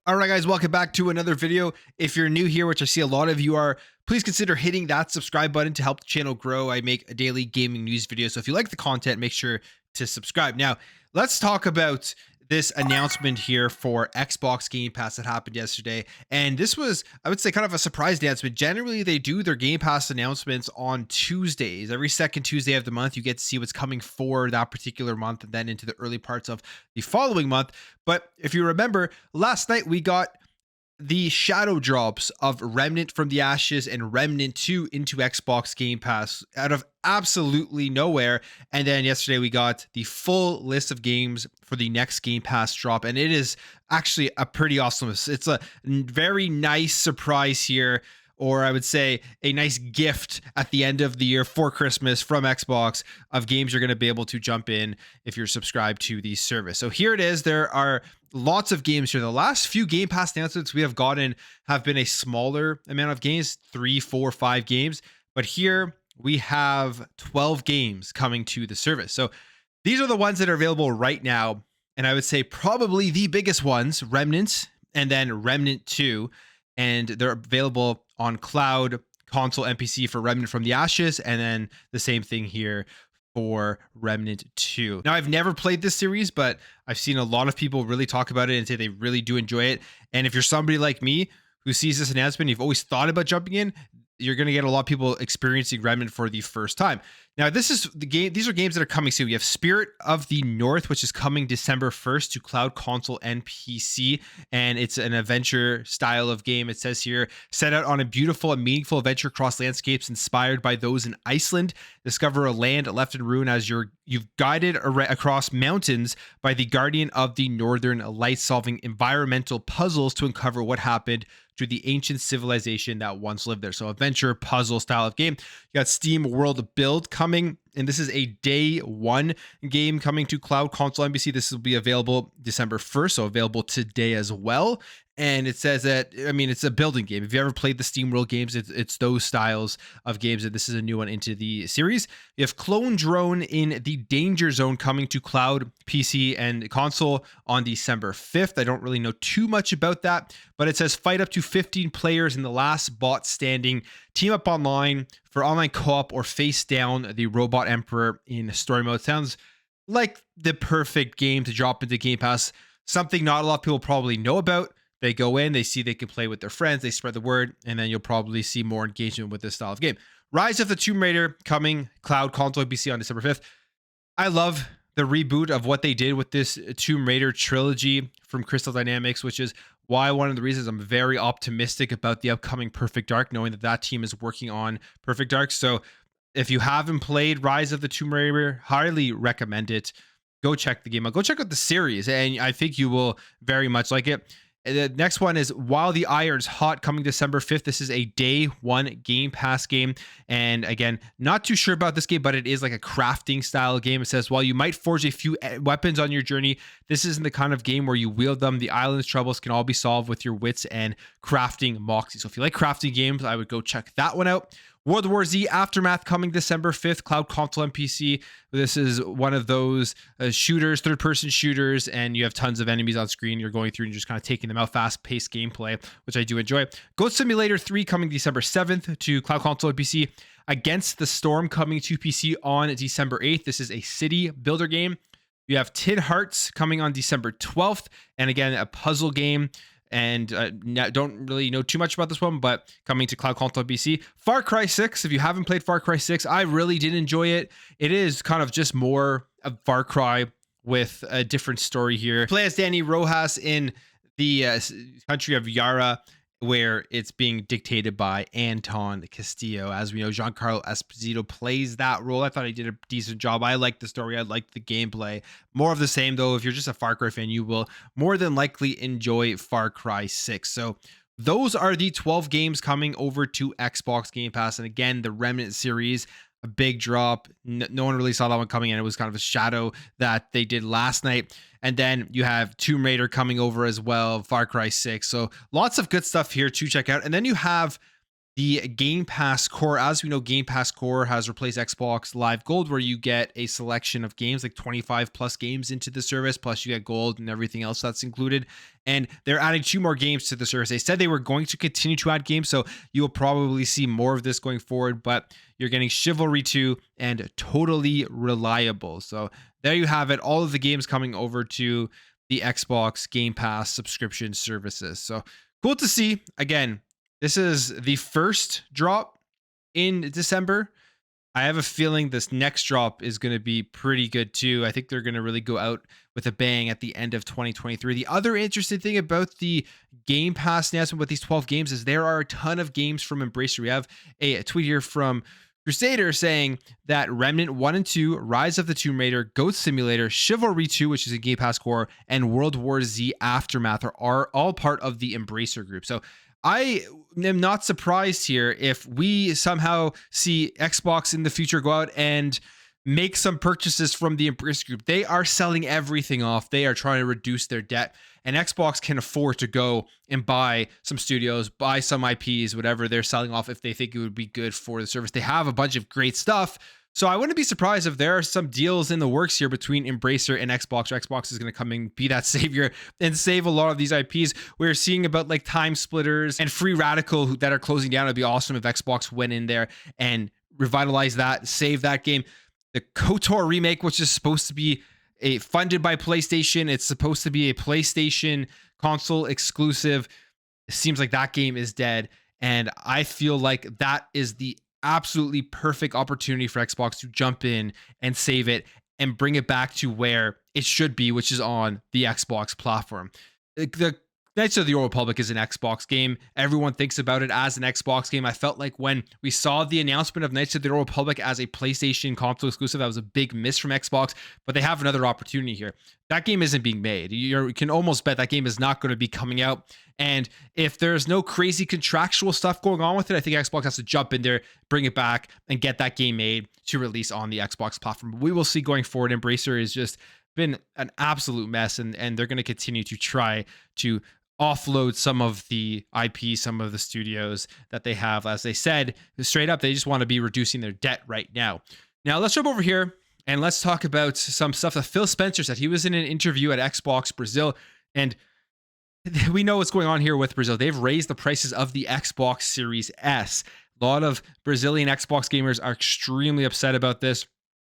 All right, guys, welcome back to another video. If you're new here, which I see a lot of you are, please consider hitting that subscribe button to help the channel grow. I make a daily gaming news video, so if you like the content, make sure to subscribe. Now, let's talk about this announcement here for Xbox Game Pass that happened yesterday. And this was, I would say, kind of a surprise announcement. Generally, they do their Game Pass announcements on Tuesdays. Every second Tuesday of the month, you get to see what's coming for that particular month and then into the early parts of the following month. But if you remember, last night we got the shadow drops of Remnant from the Ashes and Remnant 2 into Xbox Game Pass out of absolutely nowhere. And then yesterday we got the full list of games for the next Game Pass drop. And it is actually a pretty awesome, it's a very nice surprise here, or I would say a nice gift at the end of the year for Christmas from Xbox of games you're going to be able to jump in if you're subscribed to the service. So here it is. There are lots of games here. The last few Game Pass announcements we have gotten have been a smaller amount of games, 3, 4, 5 games. But here we have 12 games coming to the service. So these are the ones that are available right now. And I would say probably the biggest ones, Remnant and then Remnant 2. And they're available on cloud, console, and PC for Remnant from the Ashes. And then the same thing here for Remnant 2. Now, I've never played this series, but I've seen a lot of people really talk about it and say they really do enjoy it. And if you're somebody like me who sees this announcement, you've always thought about jumping in, you're going to get a lot of people experiencing Remnant for the first time. Now, this is the game. These are games that are coming soon. We have Spirit of the North, which is coming December 1st to cloud, console, and PC. And it's an adventure style of game. It says here, set out on a beautiful and meaningful adventure across landscapes inspired by those in Iceland. Discover a land left in ruin as you've guided across mountains by the guardian of the Northern Lights, solving environmental puzzles to uncover what happened to the ancient civilization that once lived there. So adventure puzzle style of game. You got Steam World Build coming, and this is a day one game coming to cloud, console, NBC. This will be available December 1st, so available today as well. And it says that, I mean, it's a building game. If you ever played the Steam World games, it's those styles of games, and this is a new one into the series. You have Clone Drone in the Danger Zone coming to cloud, PC, and console on December 5th. I don't really know too much about that, but it says fight up to 15 players in the last bot standing. Team up online for online co-op or face down the robot emperor in story mode. Sounds like the perfect game to drop into Game Pass. Something not a lot of people probably know about. They go in, they see they can play with their friends, they spread the word, and then you'll probably see more engagement with this style of game. Rise of the Tomb Raider coming cloud, console, PC on December 5th. I love the reboot of what they did with this Tomb Raider trilogy from Crystal Dynamics, which is why one of the reasons I'm very optimistic about the upcoming Perfect Dark, knowing that that team is working on Perfect Dark. So if you haven't played Rise of the Tomb Raider, highly recommend it. Go check the game out. Go check out the series, and I think you will very much like it. The next one is While the Iron's Hot coming December 5th. This is a day one Game Pass game. And again, not too sure about this game, but it is like a crafting style game. It says, while you might forge a few weapons on your journey, this isn't the kind of game where you wield them. The island's troubles can all be solved with your wits and crafting moxie. So if you like crafting games, I would go check that one out. World War Z Aftermath coming December 5th, cloud, console, and PC. This is one of those shooters, third-person shooters, and you have tons of enemies on screen. You're going through and just kind of taking them out, fast-paced gameplay, which I do enjoy. Goat Simulator 3 coming December 7th to cloud, console, and PC. Against the Storm coming to PC on December 8th. This is a city builder game. You have Tin Hearts coming on December 12th, and again, a puzzle game. And don't really know too much about this one, but coming to cloud, console, PC. Far Cry 6, if you haven't played Far Cry 6, I really did enjoy it. It is kind of just more of Far Cry with a different story here. Play as Danny Rojas in the country of Yara, where it's being dictated by Anton Castillo. As we know, Giancarlo Esposito plays that role. I thought he did a decent job. I liked the story. I liked the gameplay. More of the same, though. If you're just a Far Cry fan, you will more than likely enjoy Far Cry 6. So those are the 12 games coming over to Xbox Game Pass. And again, the Remnant series, a big drop. No one really saw that one coming in. It was kind of a shadow that they did last night. And then you have Tomb Raider coming over as well, Far Cry 6. So lots of good stuff here to check out. And then you have the Game Pass Core. As we know, Game Pass Core has replaced Xbox Live Gold, where you get a selection of games, like 25 plus games into the service, plus you get gold and everything else that's included. And they're adding 2 more games to the service. They said they were going to continue to add games, so you'll probably see more of this going forward, but you're getting Chivalry 2 and Totally Reliable. So there you have it, all of the games coming over to the Xbox Game Pass subscription services. So cool to see. Again, this is the first drop in December. I have a feeling this next drop is going to be pretty good too. I think they're going to really go out with a bang at the end of 2023. The other interesting thing about the Game Pass announcement with these 12 games is there are a ton of games from Embracer. We have a tweet here from Crusader saying that Remnant 1 and 2, Rise of the Tomb Raider, Goat Simulator, Chivalry 2, which is a Game Pass Core, and World War Z Aftermath are all part of the Embracer group. So I am not surprised here if we somehow see Xbox in the future go out and make some purchases from the Embrace Group. They are selling everything off. They are trying to reduce their debt, and Xbox can afford to go and buy some studios, buy some IPs, whatever they're selling off if they think it would be good for the service. They have a bunch of great stuff. So I wouldn't be surprised if there are some deals in the works here between Embracer and Xbox. Or Xbox is going to come and be that savior and save a lot of these IPs. We're seeing about like Time Splitters and Free Radical that are closing down. It'd be awesome if Xbox went in there and revitalized that, save that game. The KOTOR remake, which is supposed to be funded by PlayStation. It's supposed to be a PlayStation console exclusive. It seems like that game is dead. And I feel like that is the absolutely perfect opportunity for Xbox to jump in and save it and bring it back to where it should be, which is on the Xbox platform. The Knights of the Old Republic is an Xbox game. Everyone thinks about it as an Xbox game. I felt like when we saw the announcement of Knights of the Old Republic as a PlayStation console exclusive, that was a big miss from Xbox, but they have another opportunity here. That game isn't being made. You can almost bet that game is not going to be coming out. And if there's no crazy contractual stuff going on with it, I think Xbox has to jump in there, bring it back, and get that game made to release on the Xbox platform. But we will see going forward. Embracer is just been an absolute mess, and they're going to continue to try to offload some of the IP, some of the studios that they have. As they said, straight up, they just want to be reducing their debt right now. Now, let's jump over here and let's talk about some stuff that Phil Spencer said. He was in an interview at Xbox Brazil, and we know what's going on here with Brazil. They've raised the prices of the Xbox Series S. A lot of Brazilian Xbox gamers are extremely upset about this.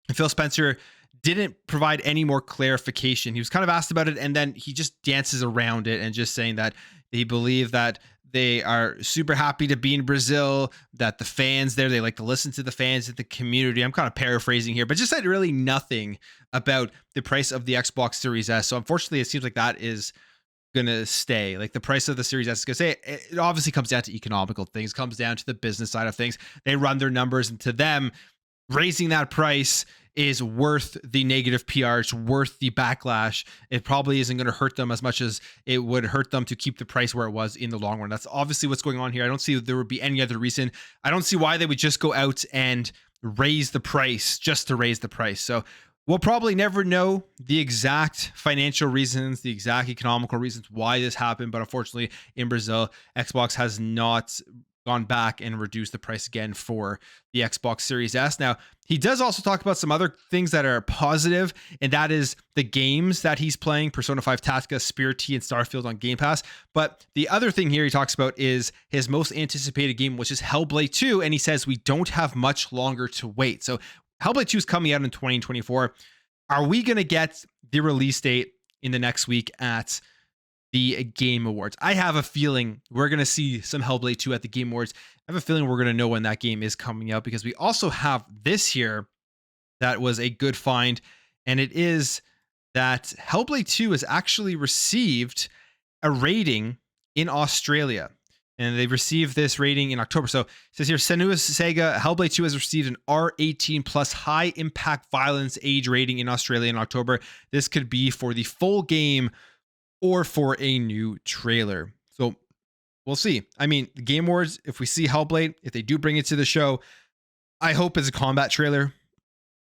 And Phil Spencer didn't provide any more clarification. He was kind of asked about it, and then he just dances around it and just saying that they believe that they are super happy to be in Brazil, that the fans there, they like to listen to the fans at the community. I'm kind of paraphrasing here, but just said really nothing about the price of the Xbox Series S. So unfortunately, it seems like that is going to stay. Like the price of the Series S is going to stay. It obviously comes down to economical things, comes down to the business side of things. They run their numbers, and to them, raising that price is worth the negative PR. It's worth the backlash. It probably isn't going to hurt them as much as it would hurt them to keep the price where it was in the long run. That's obviously what's going on here. I don't see there would be any other reason. I don't see why they would just go out and raise the price just to raise the price. So we'll probably never know the exact financial reasons, the exact economical reasons why this happened. But unfortunately, in Brazil, Xbox has not gone back and reduced the price again for the Xbox Series S. Now, he does also talk about some other things that are positive, and that is the games that he's playing, Persona 5 Tactica, Spirit T, and Starfield on Game Pass. But the other thing here he talks about is his most anticipated game, which is Hellblade 2, and he says we don't have much longer to wait. So Hellblade 2 is coming out in 2024. Are we going to get the release date in the next week at the Game Awards? I have a feeling we're going to see some Hellblade 2 at the Game Awards. I have a feeling we're going to know when that game is coming out, because we also have this here that was a good find, and it is that Hellblade 2 has actually received a rating in Australia, and they received this rating in October. So it says here, Senua Sega, Hellblade 2 has received an R18 plus high impact violence age rating in Australia in October. This could be for the full game or for a new trailer. So we'll see. I mean, the Game Awards, if we see Hellblade, if they do bring it to the show, I hope it's a combat trailer.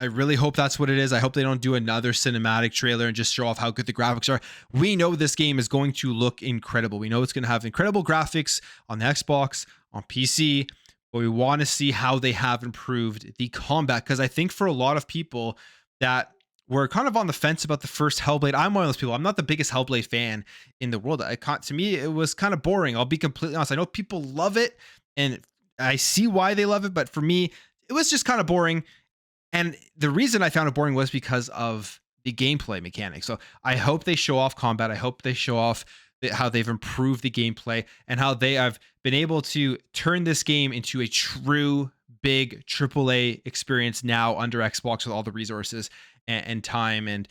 I really hope that's what it is. I hope they don't do another cinematic trailer and just show off how good the graphics are. We know this game is going to look incredible. We know it's going to have incredible graphics on the Xbox, on PC. but we want to see how they have improved the combat. Because I think for a lot of people that were kind of on the fence about the first Hellblade, I'm one of those people. I'm not the biggest Hellblade fan in the world. To me, it was kind of boring. I'll be completely honest. I know people love it, and I see why they love it, but for me, it was just kind of boring. And the reason I found it boring was because of the gameplay mechanics. So I hope they show off combat. I hope they show off how they've improved the gameplay and how they have been able to turn this game into a true big AAA experience now under Xbox with all the resources and time and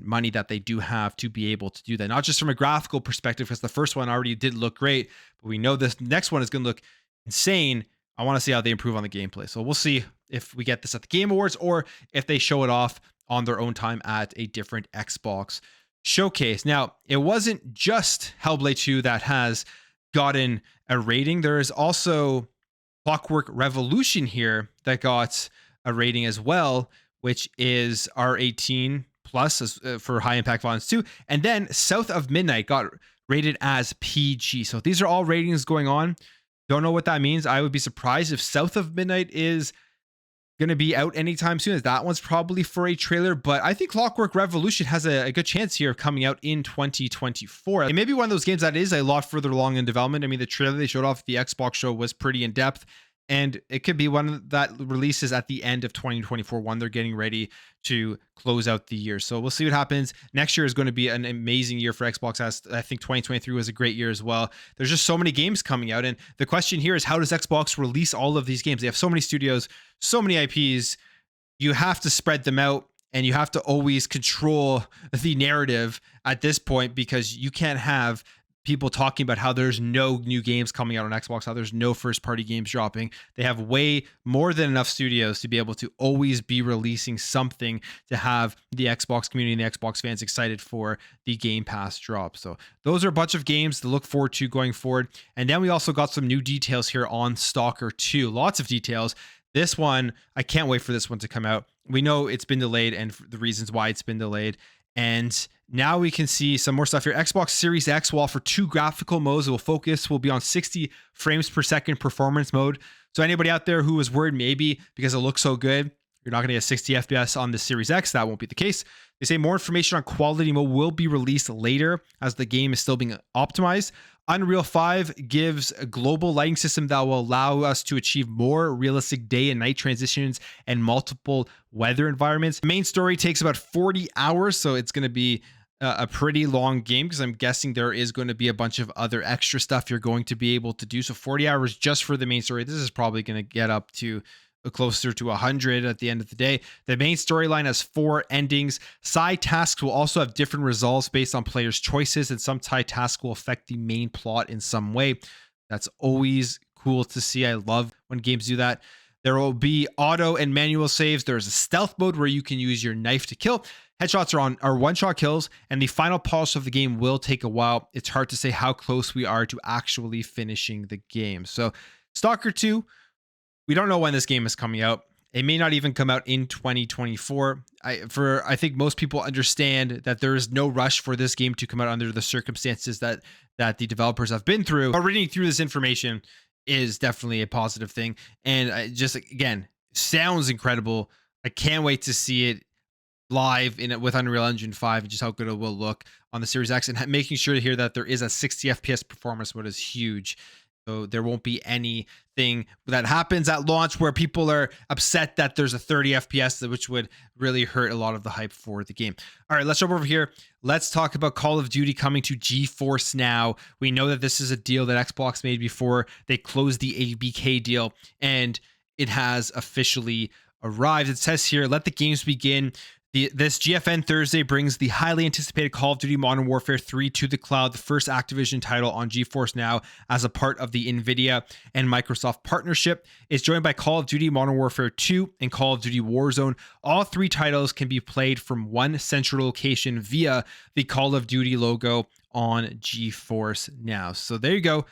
money that they do have to be able to do that. Not just from a graphical perspective, because the first one already did look great, but we know this next one is going to look insane. I want to see how they improve on the gameplay. So we'll see if we get this at the Game Awards or if they show it off on their own time at a different Xbox showcase. Now, it wasn't just Hellblade 2 that has gotten a rating. There is also Clockwork Revolution here that got a rating as well, which is R18 plus for high impact violence 2. And then South of Midnight got rated as PG. So these are all ratings going on. Don't know what that means. I would be surprised if South of Midnight is going to be out anytime soon, as that one's probably for a trailer. But I think Clockwork Revolution has a good chance here of coming out in 2024. It may be one of those games that is a lot further along in development. I mean, the trailer they showed off at the Xbox show was pretty in depth, and it could be one that releases at the end of 2024 when they're getting ready to close out the year. So we'll see what happens. Next year is going to be an amazing year for Xbox. I think 2023 was a great year as well. There's just so many games coming out. And the question here is, how does Xbox release all of these games? They have so many studios, so many IPs. You have to spread them out, and you have to always control the narrative at this point, because you can't have people talking about how there's no new games coming out on Xbox, how there's no first party games dropping. They have way more than enough studios to be able to always be releasing something to have the Xbox community and the Xbox fans excited for the Game Pass drop. So those are a bunch of games to look forward to going forward. And then we also got some new details here on Stalker 2. Lots of details. This one, I can't wait for this one to come out. We know it's been delayed and the reasons why it's been delayed. And now we can see some more stuff here. Xbox Series X will offer 2 graphical modes. Will be on 60 frames per second performance mode. So anybody out there who was worried maybe because it looks so good, you're not going to get 60 FPS on the Series X, that won't be the case. They say more information on quality mode will be released later as the game is still being optimized. Unreal 5 gives a global lighting system that will allow us to achieve more realistic day and night transitions and multiple weather environments. The main story takes about 40 hours, so it's going to be a pretty long game, because I'm guessing there is going to be a bunch of other extra stuff you're going to be able to do. So 40 hours just for the main story. This is probably going to get up to closer to 100 at the end of the day. The main storyline has 4 endings. Side tasks will also have different results based on players' choices, and some side tasks will affect the main plot in some way. That's always cool to see. I love when games do that. There will be auto and manual saves. There's a stealth mode where you can use your knife to kill. Headshots are one-shot kills, and the final polish of the game will take a while. It's hard to say how close we are to actually finishing the game. So Stalker 2, we don't know when this game is coming out. It may not even come out in 2024. I think most people understand that there is no rush for this game to come out under the circumstances that the developers have been through. But reading through this information is definitely a positive thing. And just, again, sounds incredible. I can't wait to see it live with Unreal Engine 5 and just how good it will look on the Series X. And making sure to hear that there is a 60 FPS performance mode is huge. So there won't be anything that happens at launch where people are upset that there's a 30 FPS, which would really hurt a lot of the hype for the game. All right, let's jump over here. Let's talk about Call of Duty coming to GeForce Now. We know that this is a deal that Xbox made before they closed the ABK deal, and it has officially arrived. It says here, let the games begin. This GFN Thursday brings the highly anticipated Call of Duty Modern Warfare 3 to the cloud, the first Activision title on GeForce Now as a part of the NVIDIA and Microsoft partnership. It's joined by Call of Duty Modern Warfare 2 and Call of Duty Warzone. All 3 titles can be played from one central location via the Call of Duty logo on GeForce Now. So there you go.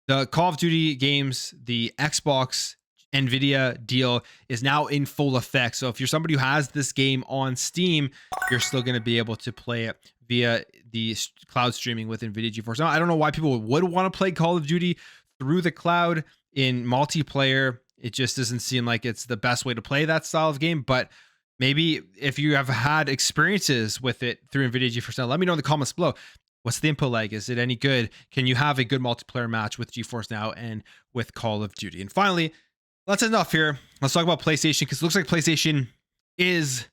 The Call of Duty games, the Xbox NVIDIA deal is now in full effect. So if you're somebody who has this game on Steam, you're still going to be able to play it via the cloud streaming with NVIDIA GeForce. Now, I don't know why people would want to play Call of Duty through the cloud. in multiplayer, it just doesn't seem like it's the best way to play that style of game. But maybe if you have had experiences with it through NVIDIA GeForce Now, let me know in the comments below. What's the input like? Is it any good? Can you have a good multiplayer match with GeForce Now and with Call of Duty? And finally, let's end off here. Let's talk about PlayStation, because it looks like PlayStation is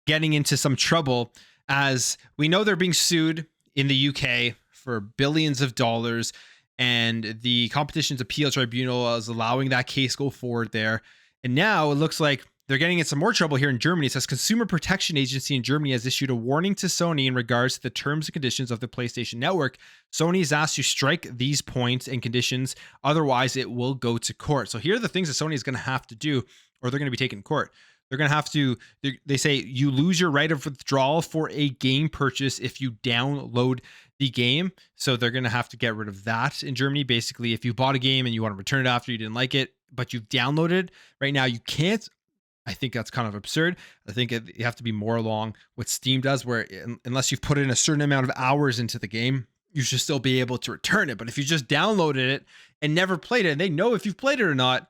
getting into some trouble, as we know they're being sued in the UK for billions of dollars, and the Competition's Appeal Tribunal is allowing that case go forward there. And now it looks like they're getting in some more trouble here in Germany. It says Consumer Protection Agency in Germany has issued a warning to Sony in regards to the terms and conditions of the PlayStation Network. Sony is asked to strike these points and conditions, otherwise it will go to court. So here are the things that Sony is going to have to do, or they're going to be taken to court. They're going to have to, they say you lose your right of withdrawal for a game purchase if you download the game. So they're going to have to get rid of that in Germany. Basically, if you bought a game and you want to return it after you didn't like it, but you've downloaded, right now you can't. I think that's kind of absurd. I think you have to be more along what Steam does, where unless you've put in a certain amount of hours into the game, you should still be able to return it. But if you just downloaded it and never played it, and they know if you've played it or not,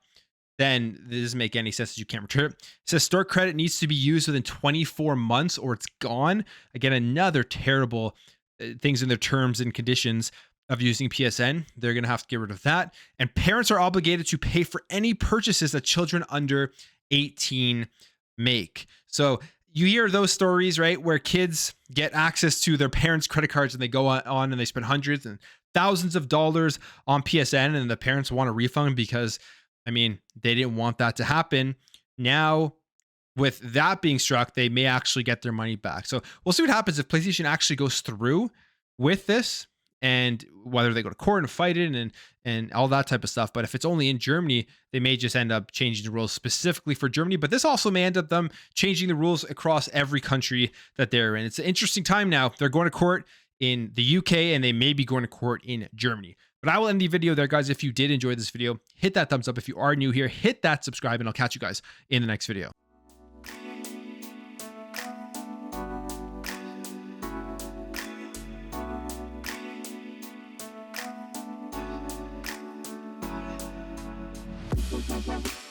then it doesn't make any sense that you can't return it. It says store credit needs to be used within 24 months or it's gone. Again, another terrible things in their terms and conditions of using PSN. They're going to have to get rid of that. And parents are obligated to pay for any purchases that children under 18 make. So you hear those stories, right, where kids get access to their parents' credit cards and they go on and they spend hundreds and thousands of dollars on PSN, and the parents want a refund because, I mean, they didn't want that to happen. Now, with that being struck, they may actually get their money back. So we'll see what happens if PlayStation actually goes through with this, and whether they go to court and fight it and all that type of stuff. But if it's only in Germany, they may just end up changing the rules specifically for Germany. But this also may end up them changing the rules across every country that they're in. It's an interesting time now. They're going to court in the UK and they may be going to court in Germany. But I will end the video there, guys. If you did enjoy this video, hit that thumbs up. If you are new here, hit that subscribe, and I'll catch you guys in the next video. We'll be right back.